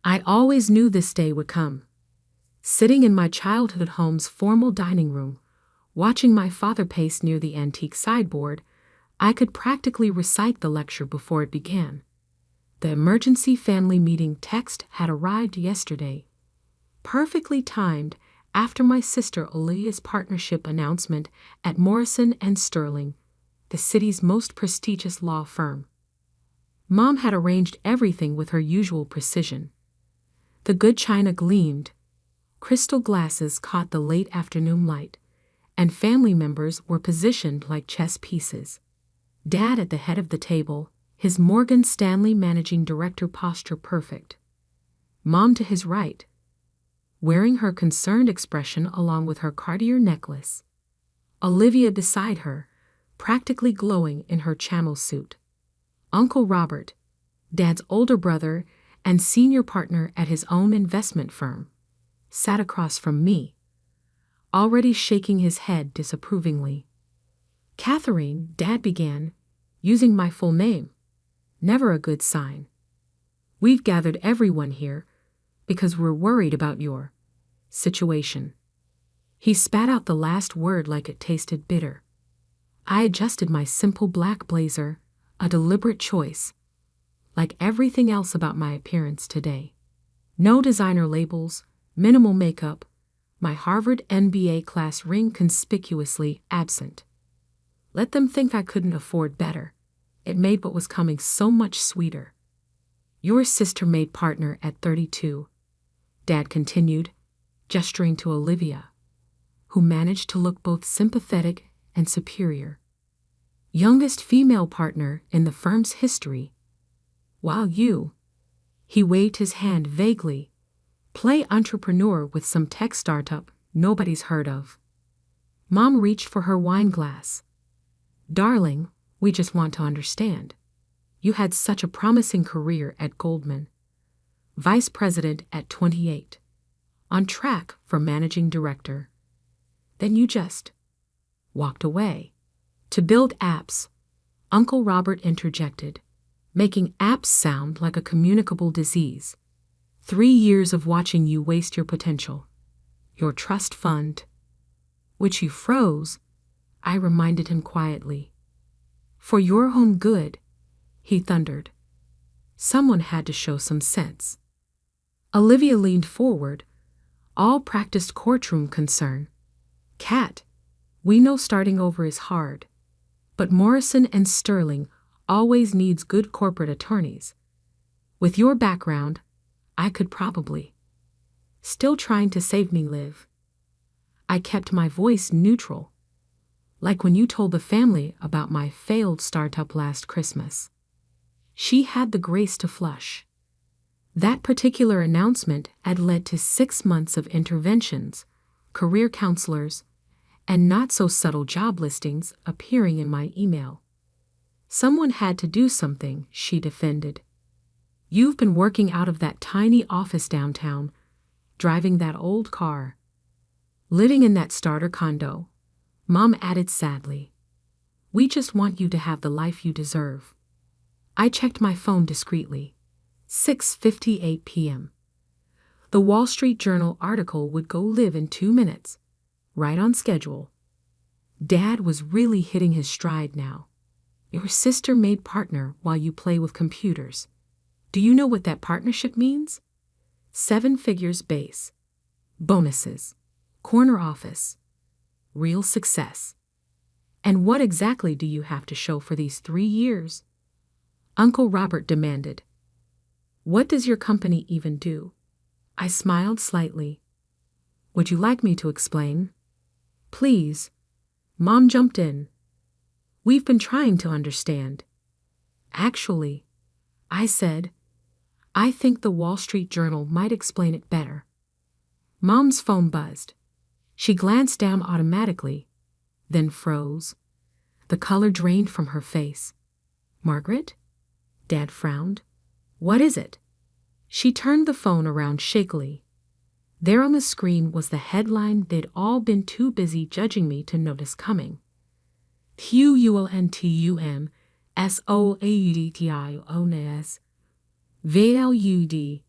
I always knew this day would come. Sitting in my childhood home's formal dining room, watching my father pace near the antique sideboard, I could practically recite the lecture before it began. The emergency family meeting text had arrived yesterday, perfectly timed after my sister Olivia's partnership announcement at Morrison Sterling, the city's most prestigious law firm. Mom had arranged everything with her usual precision. The good china gleamed, crystal glasses caught the late afternoon light, and family members were positioned like chess pieces. Dad at the head of the table, his Morgan Stanley Managing Director posture perfect. Mom to his right, wearing her concerned expression along with her Cartier necklace. Olivia beside her, practically glowing in her camel suit. Uncle Robert, Dad's older brother and senior partner at his own investment firm, sat across from me, already shaking his head disapprovingly. Catherine, Dad began, using my full name. Never a good sign. We've gathered everyone here because we're worried about your situation. He spat out the last word like it tasted bitter. I adjusted my simple black blazer, a deliberate choice, like everything else about my appearance today. No designer labels, minimal makeup, my Harvard MBA class ring conspicuously absent. Let them think I couldn't afford better. It made what was coming so much sweeter. Your sister-made partner at 32, Dad continued, gesturing to Olivia, who managed to look both sympathetic and superior. Youngest female partner in the firm's history. While you, he waved his hand vaguely, play entrepreneur with some tech startup nobody's heard of. Mom reached for her wine glass. Darling, we just want to understand. You had such a promising career at Goldman. Vice president at 28. On track for managing director. Then you just walked away. To build apps, Uncle Robert interjected, making apps sound like a communicable disease. 3 years of watching you waste your potential. Your trust fund, which you froze, I reminded him quietly. For your own good, he thundered. Someone had to show some sense. Olivia leaned forward, all practiced courtroom concern. Cat, we know starting over is hard, but Morrison and Sterling always needs good corporate attorneys. With your background, I could probably. Still trying to save me, Liv. I kept my voice neutral, like when you told the family about my failed startup last Christmas. She had the grace to flush. That particular announcement had led to 6 months of interventions, career counselors, and not-so-subtle job listings appearing in my email. Someone had to do something, she defended. You've been working out of that tiny office downtown, driving that old car, living in that starter condo, Mom added sadly. We just want you to have the life you deserve. I checked my phone discreetly. 6:58 p.m. The Wall Street Journal article would go live in 2 minutes, right on schedule. Dad was really hitting his stride now. Your sister-made partner while you play with computers. Do you know what that partnership means? 7 figures base. Bonuses. Corner office. Real success. And what exactly do you have to show for these 3 years? Uncle Robert demanded. What does your company even do? I smiled slightly. Would you like me to explain? Please. Mom jumped in. We've been trying to understand. Actually, I said, I think the Wall Street Journal might explain it better. Mom's phone buzzed. She glanced down automatically, then froze. The color drained from her face. Margaret? Dad frowned. What is it? She turned the phone around shakily. There on the screen was the headline they'd all been too busy judging me to notice coming. QULNTUMSOAUDTIONS VALUD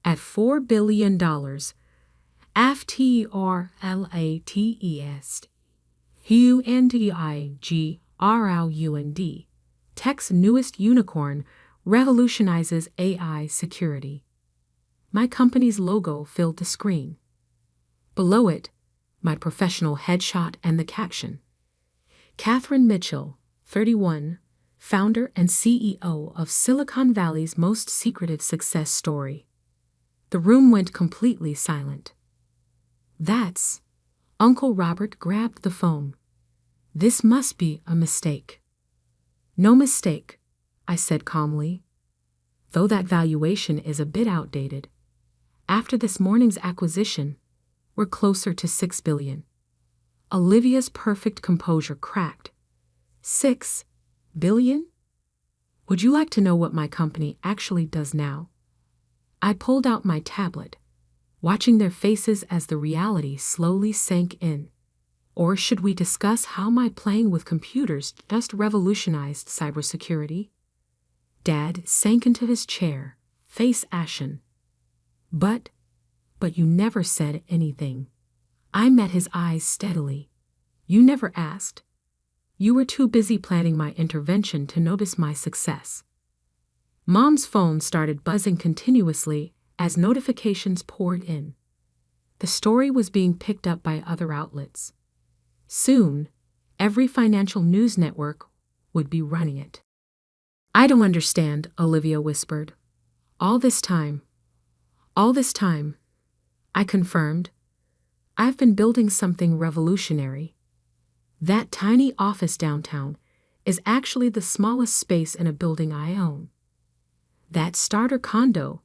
at $4 billion. FTRLATEST. UNDIGROUND. Tech's newest unicorn revolutionizes AI security. My company's logo filled the screen. Below it, my professional headshot and the caption. Catherine Mitchell, 31, founder and CEO of Silicon Valley's most secretive success story. The room went completely silent. That's... Uncle Robert grabbed the phone. This must be a mistake. No mistake, I said calmly. Though that valuation is a bit outdated. After this morning's acquisition, we're closer to $6 billion. Olivia's perfect composure cracked. $6 billion? Would you like to know what my company actually does now? I pulled out my tablet, watching their faces as the reality slowly sank in. Or should we discuss how my playing with computers just revolutionized cybersecurity? Dad sank into his chair, face ashen. But you never said anything. I met his eyes steadily. You never asked. You were too busy planning my intervention to notice my success. Mom's phone started buzzing continuously as notifications poured in. The story was being picked up by other outlets. Soon, every financial news network would be running it. I don't understand, Olivia whispered. All this time, I confirmed. I've been building something revolutionary. That tiny office downtown is actually the smallest space in a building I own. That starter condo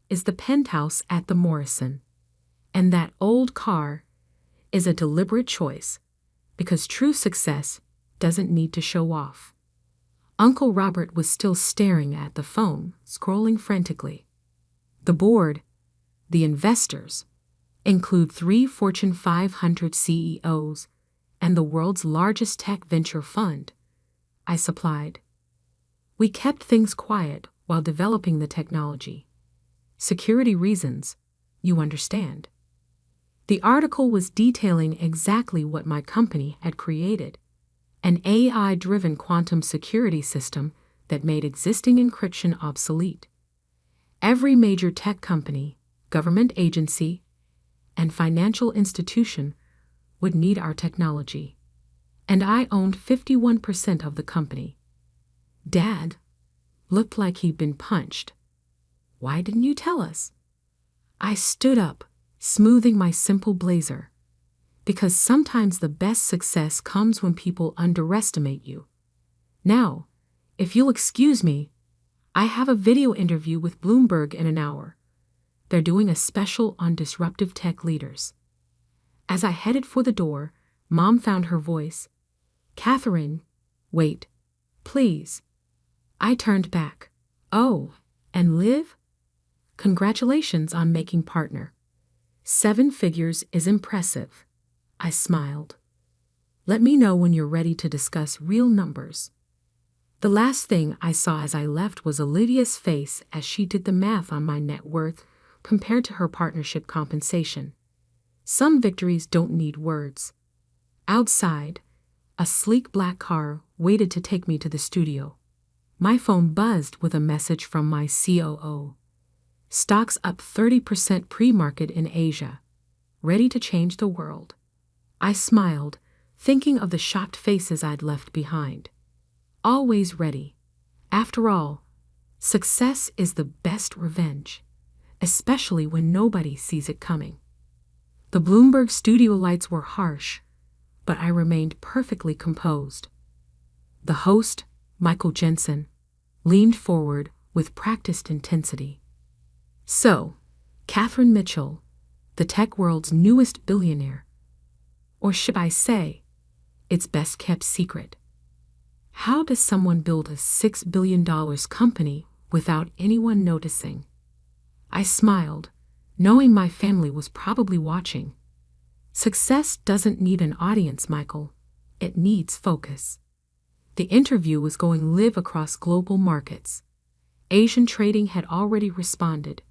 is the penthouse at the Morrison. And that old car is a deliberate choice, because true success doesn't need to show off. Uncle Robert was still staring at the phone, scrolling frantically. The board, the investors, include 3 Fortune 500 CEOs and the world's largest tech venture fund, I supplied. We kept things quiet while developing the technology. Security reasons, you understand. The article was detailing exactly what my company had created, an AI-driven quantum security system that made existing encryption obsolete. Every major tech company, government agency, and financial institution would need our technology. And I owned 51% of the company. Dad looked like he'd been punched. Why didn't you tell us? I stood up, smoothing my simple blazer. Because sometimes the best success comes when people underestimate you. Now, if you'll excuse me, I have a video interview with Bloomberg in an hour. They're doing a special on disruptive tech leaders. As I headed for the door, Mom found her voice. Catherine, wait, please. I turned back. Oh, and Liv? Congratulations on making partner. 7 figures is impressive. I smiled. Let me know when you're ready to discuss real numbers. The last thing I saw as I left was Olivia's face as she did the math on my net worth compared to her partnership compensation. Some victories don't need words. Outside, a sleek black car waited to take me to the studio. My phone buzzed with a message from my COO. Stocks up 30% pre-market in Asia. Ready to change the world. I smiled, thinking of the shocked faces I'd left behind. Always ready. After all, success is the best revenge, especially when nobody sees it coming. The Bloomberg studio lights were harsh, but I remained perfectly composed. The host, Michael Jensen, leaned forward with practiced intensity. So, Catherine Mitchell, the tech world's newest billionaire. Or should I say, its best kept secret. How does someone build a $6 billion company without anyone noticing? I smiled, knowing my family was probably watching. Success doesn't need an audience, Michael. It needs focus. The interview was going live across global markets. Asian trading had already responded.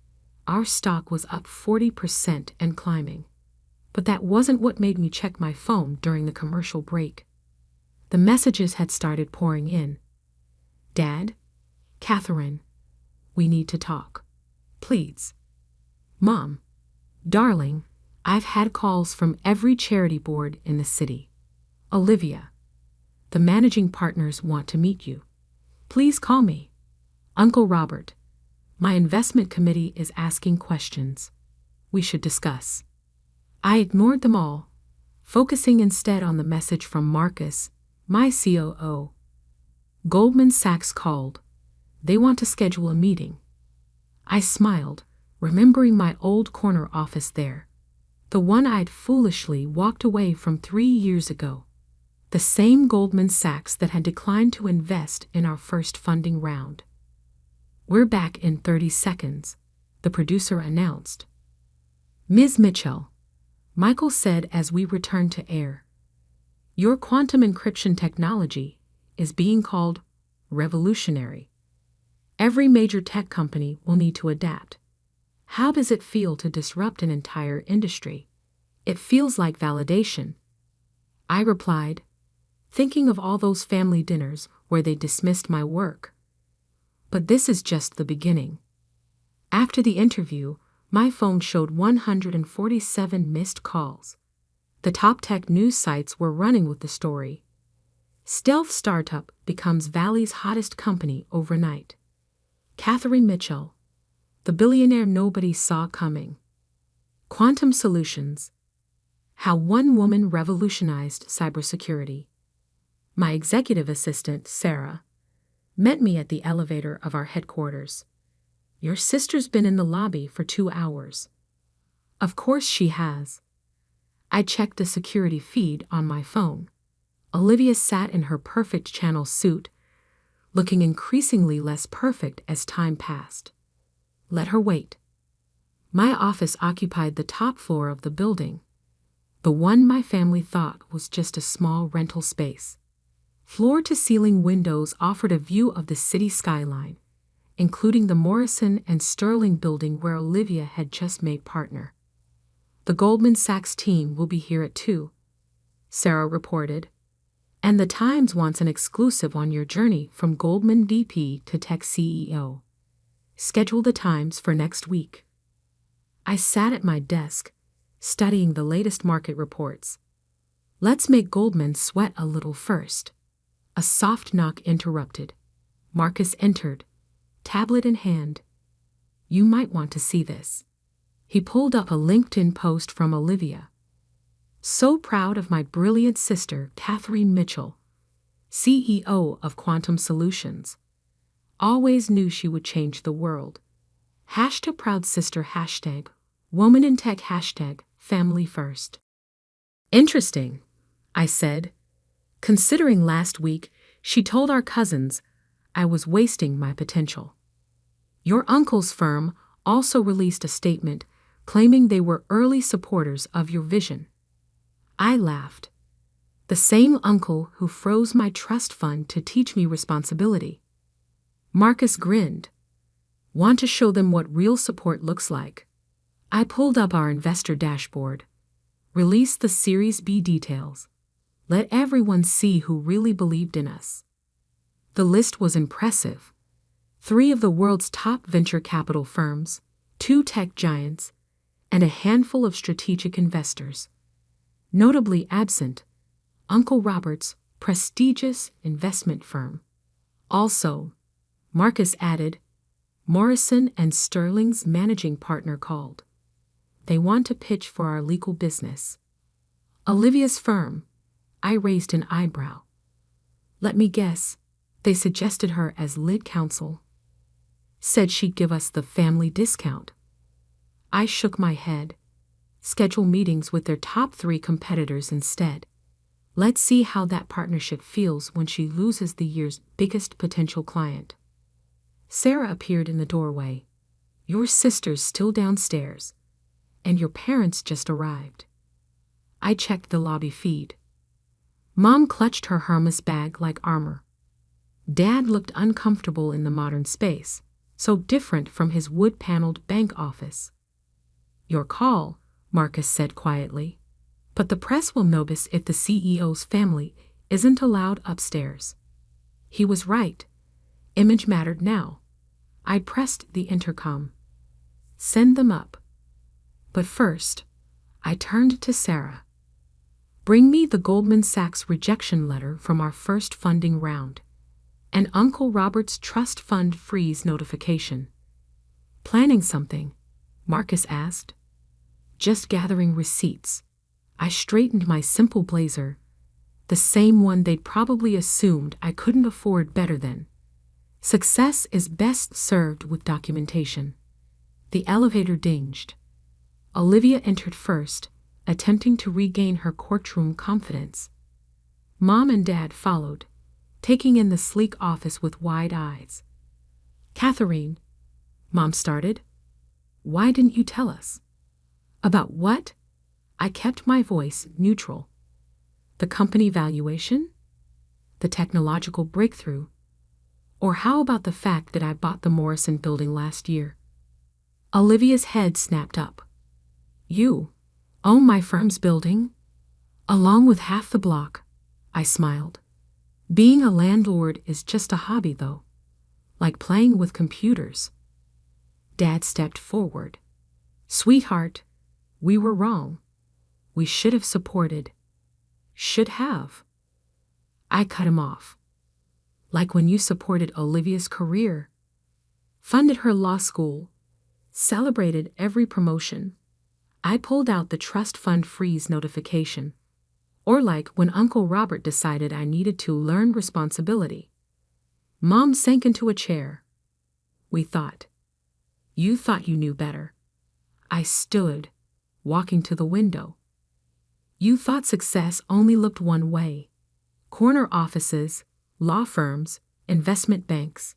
Our stock was up 40% and climbing. But that wasn't what made me check my phone during the commercial break. The messages had started pouring in. Dad, Catherine, we need to talk. Please. Mom, darling, I've had calls from every charity board in the city. Olivia, the managing partners want to meet you. Please call me. Uncle Robert, my investment committee is asking questions. We should discuss. I ignored them all, focusing instead on the message from Marcus, my COO. Goldman Sachs called. They want to schedule a meeting. I smiled, remembering my old corner office there. The one I'd foolishly walked away from 3 years ago. The same Goldman Sachs that had declined to invest in our first funding round. We're back in 30 seconds, the producer announced. Ms. Mitchell, Michael said as we returned to air. Your quantum encryption technology is being called revolutionary. Every major tech company will need to adapt. How does it feel to disrupt an entire industry? It feels like validation. I replied, thinking of all those family dinners where they dismissed my work. But this is just the beginning. After the interview, my phone showed 147 missed calls. The top tech news sites were running with the story. Stealth startup becomes Valley's hottest company overnight. Catherine Mitchell, the billionaire nobody saw coming. Quantum Solutions, how one woman revolutionized cybersecurity. My executive assistant, Sarah, met me at the elevator of our headquarters. Your sister's been in the lobby for 2 hours. Of course she has. I checked the security feed on my phone. Olivia sat in her perfect channel suit, looking increasingly less perfect as time passed. Let her wait. My office occupied the top floor of the building, the one my family thought was just a small rental space. Floor-to-ceiling windows offered a view of the city skyline, including the Morrison and Sterling building where Olivia had just made partner. The Goldman Sachs team will be here at 2, Sarah reported. And the Times wants an exclusive on your journey from Goldman VP to tech CEO. Schedule the Times for next week. I sat at my desk, studying the latest market reports. Let's make Goldman sweat a little first. A soft knock interrupted. Marcus entered, tablet in hand. You might want to see this. He pulled up a LinkedIn post from Olivia. So proud of my brilliant sister, Catherine Mitchell, CEO of Quantum Solutions. Always knew she would change the world. Hashtag proud sister, hashtag woman in tech, hashtag family first. Interesting, I said, considering last week she told our cousins I was wasting my potential. Your uncle's firm also released a statement claiming they were early supporters of your vision. I laughed. The same uncle who froze my trust fund to teach me responsibility. Marcus grinned. Want to show them what real support looks like? I pulled up our investor dashboard. Released the Series B details. Let everyone see who really believed in us. The list was impressive. 3 of the world's top venture capital firms, 2 tech giants, and a handful of strategic investors. Notably absent, Uncle Robert's prestigious investment firm. Also, Marcus added, Morrison and Sterling's managing partner called. They want to pitch for our legal business. Olivia's firm. I raised an eyebrow. Let me guess, they suggested her as lead counsel. Said she'd give us the family discount. I shook my head. Schedule meetings with their top 3 competitors instead. Let's see how that partnership feels when she loses the year's biggest potential client. Sarah appeared in the doorway. Your sister's still downstairs, and your parents just arrived. I checked the lobby feed. Mom clutched her Hermes bag like armor. Dad looked uncomfortable in the modern space, so different from his wood-paneled bank office. "Your call," Marcus said quietly. "But the press will notice if the CEO's family isn't allowed upstairs." He was right. Image mattered now. I pressed the intercom. "Send them up." But first, I turned to Sarah. "Bring me the Goldman Sachs rejection letter from our first funding round, and Uncle Robert's trust fund freeze notification." "Planning something?" Marcus asked. "Just gathering receipts." I straightened my simple blazer, the same one they'd probably assumed I couldn't afford better than. Success is best served with documentation. The elevator dinged. Olivia entered first, attempting to regain her courtroom confidence. Mom and Dad followed, taking in the sleek office with wide eyes. "Catherine," Mom started, "why didn't you tell us?" "About what?" I kept my voice neutral. "The company valuation? The technological breakthrough? Or how about the fact that I bought the Morrison building last year?" Olivia's head snapped up. "You own my firm's building? Along with half the block," I smiled. "Being a landlord is just a hobby, though. Like playing with computers." Dad stepped forward. "Sweetheart, we were wrong. We should have supported." "Should have?" I cut him off. "Like when you supported Olivia's career, funded her law school, celebrated every promotion. I pulled out the trust fund freeze notification. Or like when Uncle Robert decided I needed to learn responsibility." Mom sank into a chair. "We thought. You thought you knew better." I stood, walking to the window. "You thought success only looked one way. Corner offices, law firms, investment banks."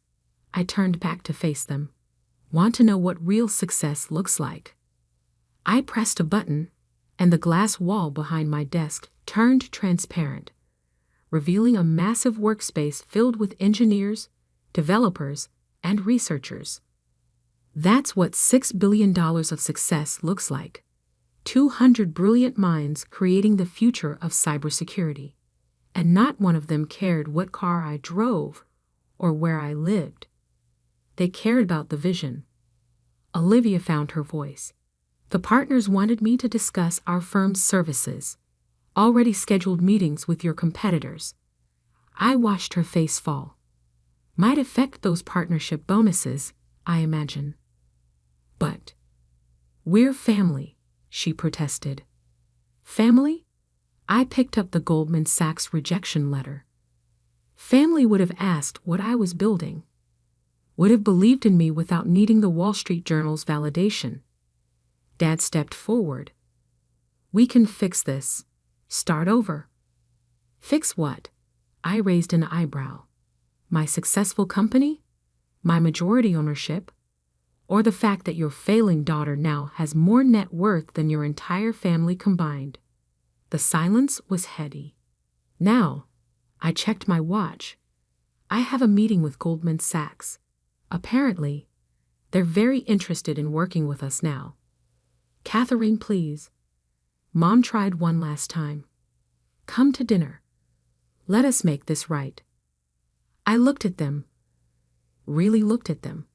I turned back to face them. "Want to know what real success looks like?" I pressed a button, and the glass wall behind my desk turned transparent, revealing a massive workspace filled with engineers, developers, and researchers. That's what $6 billion of success looks like. 200 brilliant minds creating the future of cybersecurity. And not one of them cared what car I drove or where I lived. They cared about the vision. Olivia found her voice. "The partners wanted me to discuss our firm's services. Already scheduled meetings with your competitors." I watched her face fall. "Might affect those partnership bonuses, I imagine." "But we're family," she protested. "Family?" I picked up the Goldman Sachs rejection letter. Family would have asked what I was building. Would have believed in me without needing the Wall Street Journal's validation. Dad stepped forward. "We can fix this. Start over." "Fix what?" I raised an eyebrow. "My successful company? My majority ownership? Or the fact that your failing daughter now has more net worth than your entire family combined?" The silence was heady. "Now," I checked my watch. "I have a meeting with Goldman Sachs. Apparently, they're very interested in working with us now." "Catherine, please." Mom tried one last time. "Come to dinner. Let us make this right." I looked at them. Really looked at them.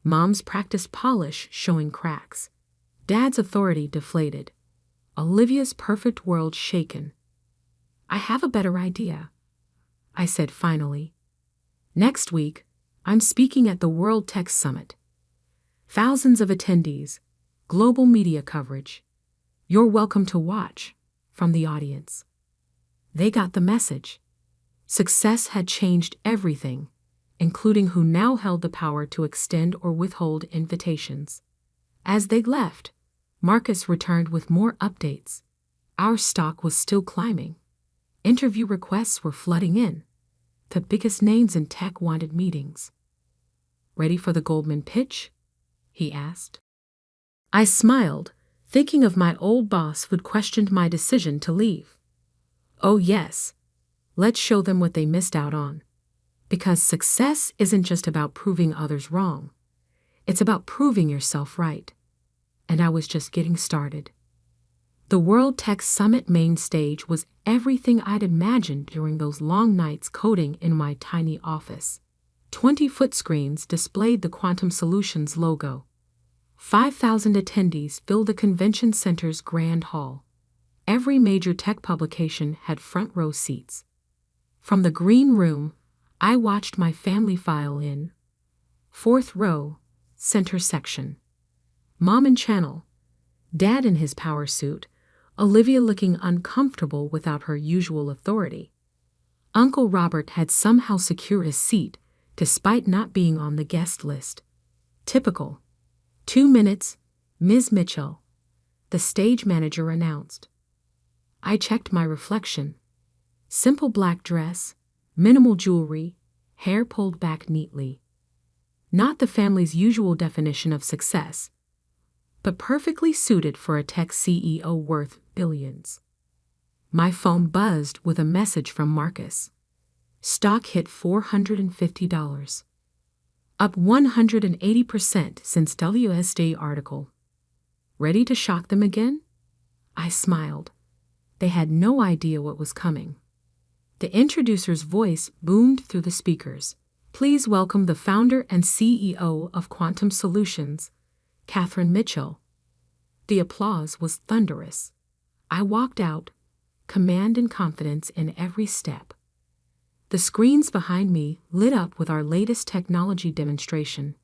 Mom's practiced polish showing cracks. Dad's authority deflated. Olivia's perfect world shaken. "I have a better idea," I said finally. "Next week, I'm speaking at the World Tech Summit. Thousands of attendees, global media coverage. You're welcome to watch," from the audience. They got the message. Success had changed everything, including who now held the power to extend or withhold invitations. As they left, Marcus returned with more updates. Our stock was still climbing. Interview requests were flooding in. The biggest names in tech wanted meetings. "Ready for the Goldman pitch?" he asked. I smiled, thinking of my old boss who'd questioned my decision to leave. "Oh yes, let's show them what they missed out on. Because success isn't just about proving others wrong. It's about proving yourself right. And I was just getting started. The World Tech Summit main stage was everything I'd imagined during those long nights coding in my tiny office. 20-foot screens displayed the Quantum Solutions logo. 5,000 attendees filled the convention center's grand hall. Every major tech publication had front row seats. From the green room, I watched my family file in. 4th row, center section. Mom in channel, Dad in his power suit, Olivia looking uncomfortable without her usual authority. Uncle Robert had somehow secured a seat despite not being on the guest list. Typical. 2 minutes, Ms. Mitchell, the stage manager announced. I checked my reflection. Simple black dress, minimal jewelry, hair pulled back neatly. Not the family's usual definition of success, but perfectly suited for a tech CEO worth billions. My phone buzzed with a message from Marcus. Stock hit $450. Up 180% since WSJ article. Ready to shock them again? I smiled. They had no idea what was coming. The introducer's voice boomed through the speakers. Please welcome the founder and CEO of Quantum Solutions, Catherine Mitchell. The applause was thunderous. I walked out, command and confidence in every step. The screens behind me lit up with our latest technology demonstration.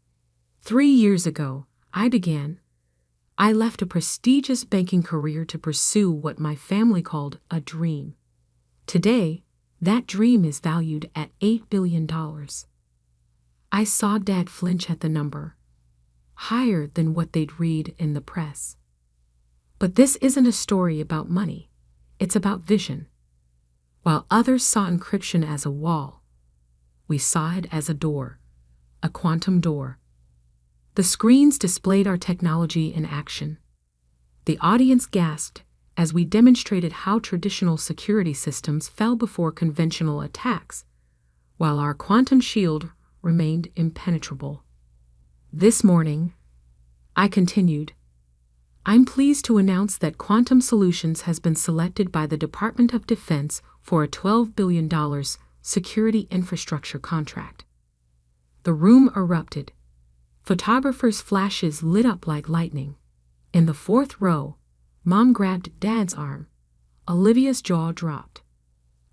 3 years ago, I left a prestigious banking career to pursue what my family called a dream. Today, that dream is valued at $8 billion. I saw Dad flinch at the number, higher than what they'd read in the press. But this isn't a story about money. It's about vision. While others saw encryption as a wall, we saw it as a door, a quantum door. The screens displayed our technology in action. The audience gasped as we demonstrated how traditional security systems fell before conventional attacks, while our quantum shield remained impenetrable. This morning, I continued, I'm pleased to announce that Quantum Solutions has been selected by the Department of Defense for a $12 billion security infrastructure contract. The room erupted. Photographers' flashes lit up like lightning. In the 4th row, Mom grabbed Dad's arm. Olivia's jaw dropped.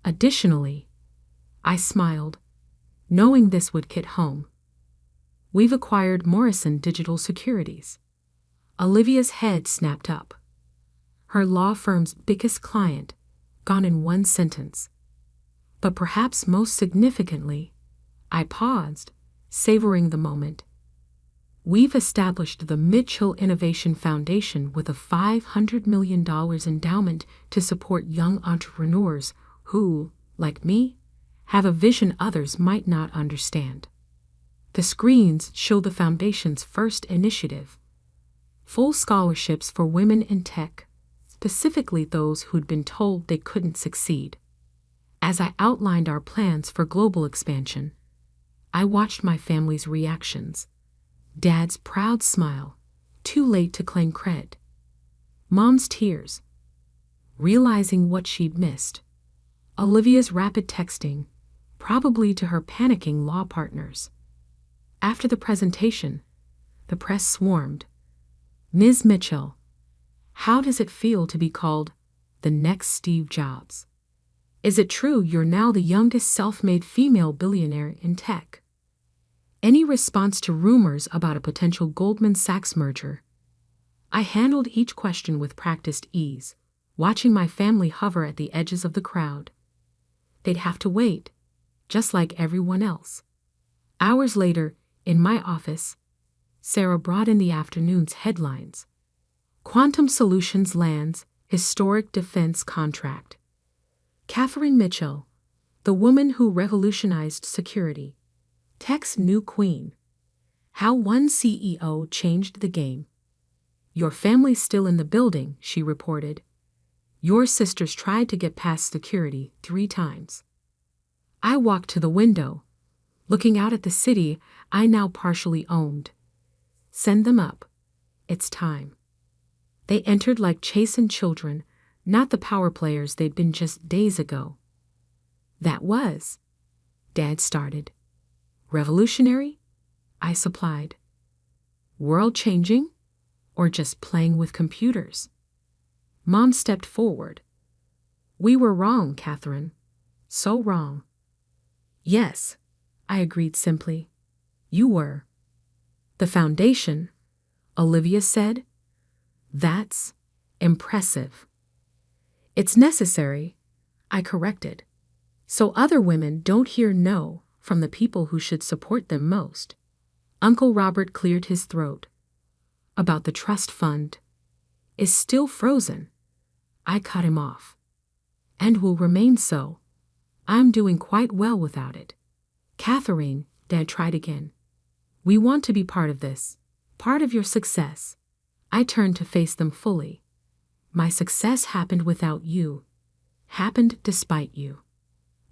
Additionally, I smiled, knowing this would hit home. We've acquired Morrison Digital Securities. Olivia's head snapped up. Her law firm's biggest client, gone in one sentence. But perhaps most significantly, I paused, savoring the moment. We've established the Mitchell Innovation Foundation with a $500 million endowment to support young entrepreneurs who, like me, have a vision others might not understand. The screens show the foundation's first initiative. Full scholarships for women in tech, specifically those who'd been told they couldn't succeed. As I outlined our plans for global expansion, I watched my family's reactions. Dad's proud smile, too late to claim credit. Mom's tears, realizing what she'd missed. Olivia's rapid texting, probably to her panicking law partners. After the presentation, the press swarmed. Ms. Mitchell, how does it feel to be called the next Steve Jobs? Is it true you're now the youngest self-made female billionaire in tech? Any response to rumors about a potential Goldman Sachs merger? I handled each question with practiced ease, watching my family hover at the edges of the crowd. They'd have to wait, just like everyone else. Hours later, in my office, Sarah brought in the afternoon's headlines. Quantum Solutions lands historic defense contract. Catherine Mitchell, the woman who revolutionized security. Tech's new queen. How one CEO changed the game. Your family's still in the building, she reported. Your sisters tried to get past security 3 times. I walked to the window, looking out at the city I now partially owned. Send them up. It's time. They entered like chastened children, not the power players they'd been just days ago. That was, Dad started. Revolutionary? I supplied. World-changing? Or just playing with computers? Mom stepped forward. We were wrong, Catherine. So wrong. Yes, I agreed simply. You were. The foundation, Olivia said. That's impressive. It's necessary, I corrected, so other women don't hear no from the people who should support them most. Uncle Robert cleared his throat. About the trust fund. Is still frozen. I cut him off. And will remain so. I'm doing quite well without it. Catherine, Dad tried again. We want to be part of this, part of your success. I turned to face them fully. My success happened without you. Happened despite you.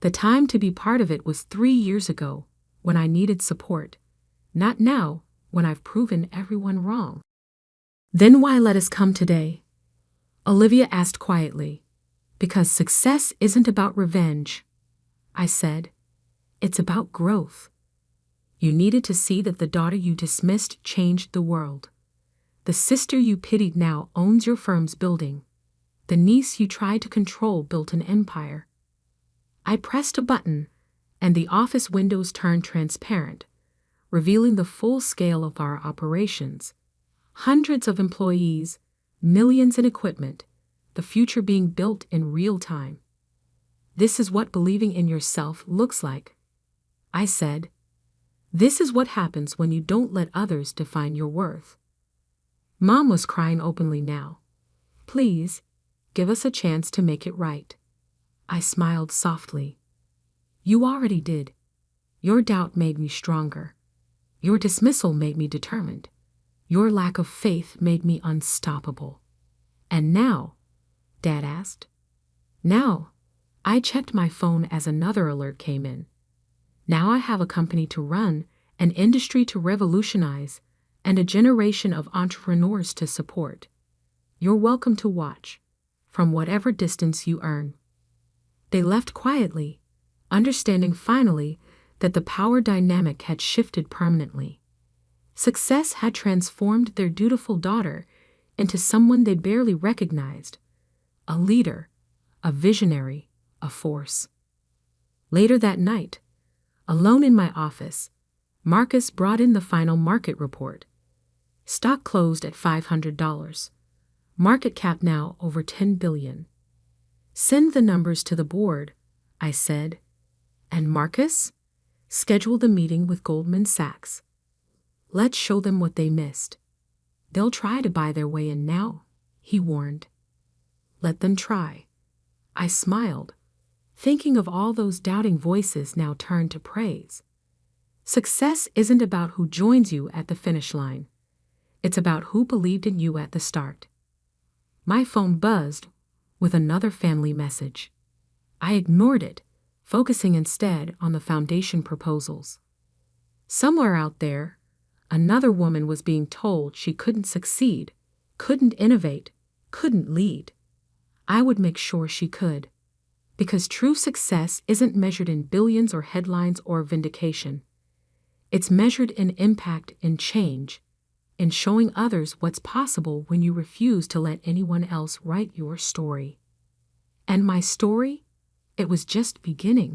The time to be part of it was 3 years ago, when I needed support. Not now, when I've proven everyone wrong. Then why let us come today? Olivia asked quietly. Because success isn't about revenge, I said. It's about growth. You needed to see that the daughter you dismissed changed the world. The sister you pitied now owns your firm's building. The niece you tried to control built an empire. I pressed a button, and the office windows turned transparent, revealing the full scale of our operations. Hundreds of employees, millions in equipment, the future being built in real time. This is what believing in yourself looks like, I said. This is what happens when you don't let others define your worth. Mom was crying openly now. Please, give us a chance to make it right. I smiled softly. You already did. Your doubt made me stronger. Your dismissal made me determined. Your lack of faith made me unstoppable. And now? Dad asked. Now? I checked my phone as another alert came in. Now I have a company to run, an industry to revolutionize, and a generation of entrepreneurs to support. You're welcome to watch, from whatever distance you earn. They left quietly, understanding finally that the power dynamic had shifted permanently. Success had transformed their dutiful daughter into someone they barely recognized, a leader, a visionary, a force. Later that night, alone in my office, Marcus brought in the final market report. Stock closed at $500. Market cap now over $10 billion. Send the numbers to the board, I said. And Marcus? Schedule the meeting with Goldman Sachs. Let's show them what they missed. They'll try to buy their way in now, he warned. Let them try. I smiled, thinking of all those doubting voices now turned to praise. Success isn't about who joins you at the finish line. It's about who believed in you at the start. My phone buzzed with another family message. I ignored it, focusing instead on the foundation proposals. Somewhere out there, another woman was being told she couldn't succeed, couldn't innovate, couldn't lead. I would make sure she could. Because true success isn't measured in billions or headlines or vindication. It's measured in impact and change, in showing others what's possible when you refuse to let anyone else write your story. And my story? It was just beginning.